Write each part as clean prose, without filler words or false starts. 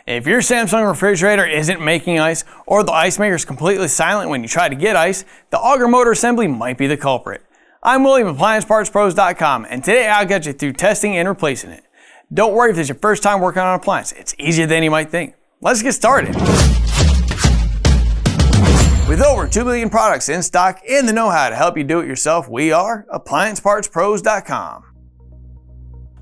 If your Samsung refrigerator isn't making ice, or the ice maker is completely silent when you try to get ice, the Auger motor assembly might be the culprit. I'm William of AppliancePartsPros.com, and today I'll get you through testing and replacing it. Don't worry if it's your first time working on an appliance, it's easier than you might think. Let's get started. With over 2 million products in stock and the know-how to help you do it yourself, we are AppliancePartsPros.com.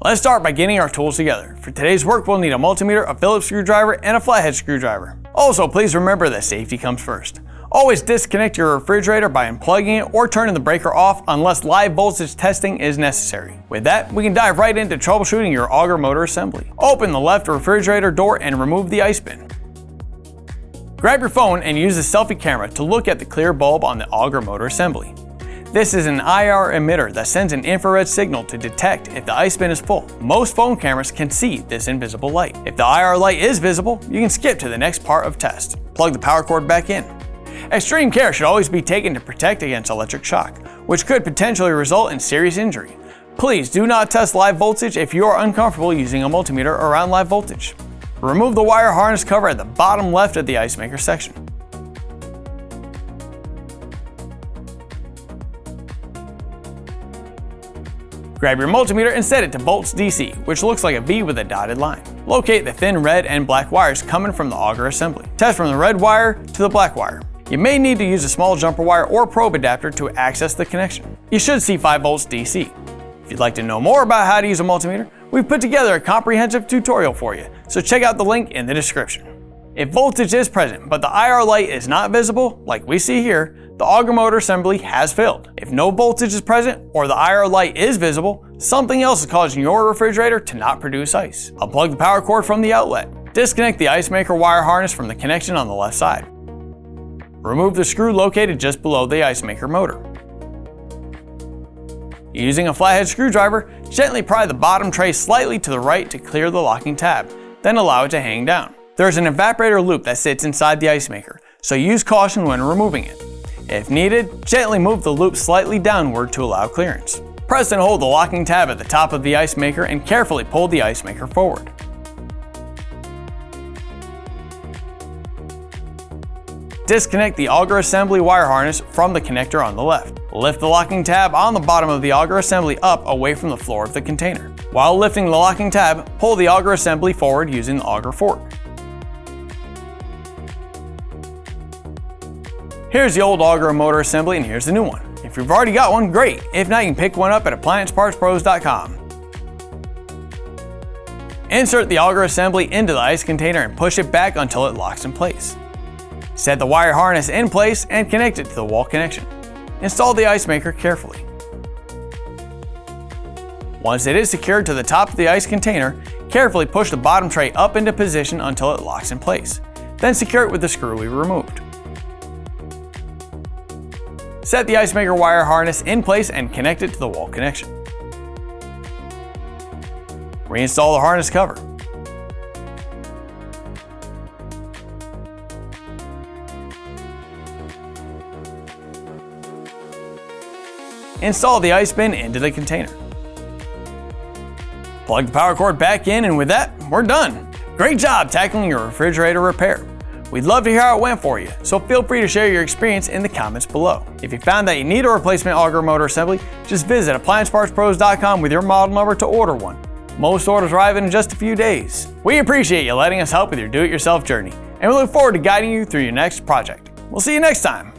Let's start by getting our tools together. For today's work, we'll need a multimeter, a phillips screwdriver, and a flathead screwdriver. Also, please remember that safety comes first. Always disconnect your refrigerator by unplugging it or turning the breaker off unless live voltage testing is necessary. With that, we can dive right into troubleshooting your Auger motor assembly. Open the left refrigerator door and remove the ice bin. Grab your phone and use the selfie camera to look at the clear bulb on the Auger motor assembly. This is an IR emitter that sends an infrared signal to detect if the ice bin is full. Most phone cameras can see this invisible light. If the IR light is visible, you can skip to the next part of test. Plug the power cord back in. Extreme care should always be taken to protect against electric shock, which could potentially result in serious injury. Please do not test live voltage if you are uncomfortable using a multimeter around live voltage. Remove the wire harness cover at the bottom left of the ice maker section. Grab your multimeter and set it to volts DC, which looks like a V with a dotted line. Locate the thin red and black wires coming from the Auger assembly. Test from the red wire to the black wire. You may need to use a small jumper wire or probe adapter to access the connection. You should see 5 volts DC. If you'd like to know more about how to use a multimeter, we've put together a comprehensive tutorial for you, so check out the link in the description. If voltage is present, but the IR light is not visible, like we see here, the Auger motor assembly has failed. If no voltage is present, or the IR light is visible, something else is causing your refrigerator to not produce ice. Unplug the power cord from the outlet. Disconnect the ice maker wire harness from the connection on the left side. Remove the screw located just below the ice maker motor. Using a flathead screwdriver, gently pry the bottom tray slightly to the right to clear the locking tab, then allow it to hang down. There is an evaporator loop that sits inside the ice maker, so use caution when removing it. If needed, gently move the loop slightly downward to allow clearance. Press and hold the locking tab at the top of the ice maker and carefully pull the ice maker forward. Disconnect the Auger assembly wire harness from the connector on the left. Lift the locking tab on the bottom of the Auger assembly up away from the floor of the container. While lifting the locking tab, pull the Auger assembly forward using the Auger fork. Here's the old Auger motor assembly and here's the new one. If you've already got one, great. If not, you can pick one up at AppliancePartsPros.com. Insert the Auger assembly into the ice container and push it back until it locks in place. Set the wire harness in place and connect it to the wall connection. Install the ice maker carefully. Once it is secured to the top of the ice container, carefully push the bottom tray up into position until it locks in place. Then secure it with the screw we removed. Set the ice maker wire harness in place and connect it to the wall connection. Reinstall the harness cover. Install the ice bin into the container. Plug the power cord back in, and with that, we're done. Great job tackling your refrigerator repair. We'd love to hear how it went for you, so feel free to share your experience in the comments below. If you found that you need a replacement Auger motor assembly, just visit AppliancePartsPros.com with your model number to order one. Most orders arrive in just a few days. We appreciate you letting us help with your do-it-yourself journey, and we look forward to guiding you through your next project. We'll see you next time.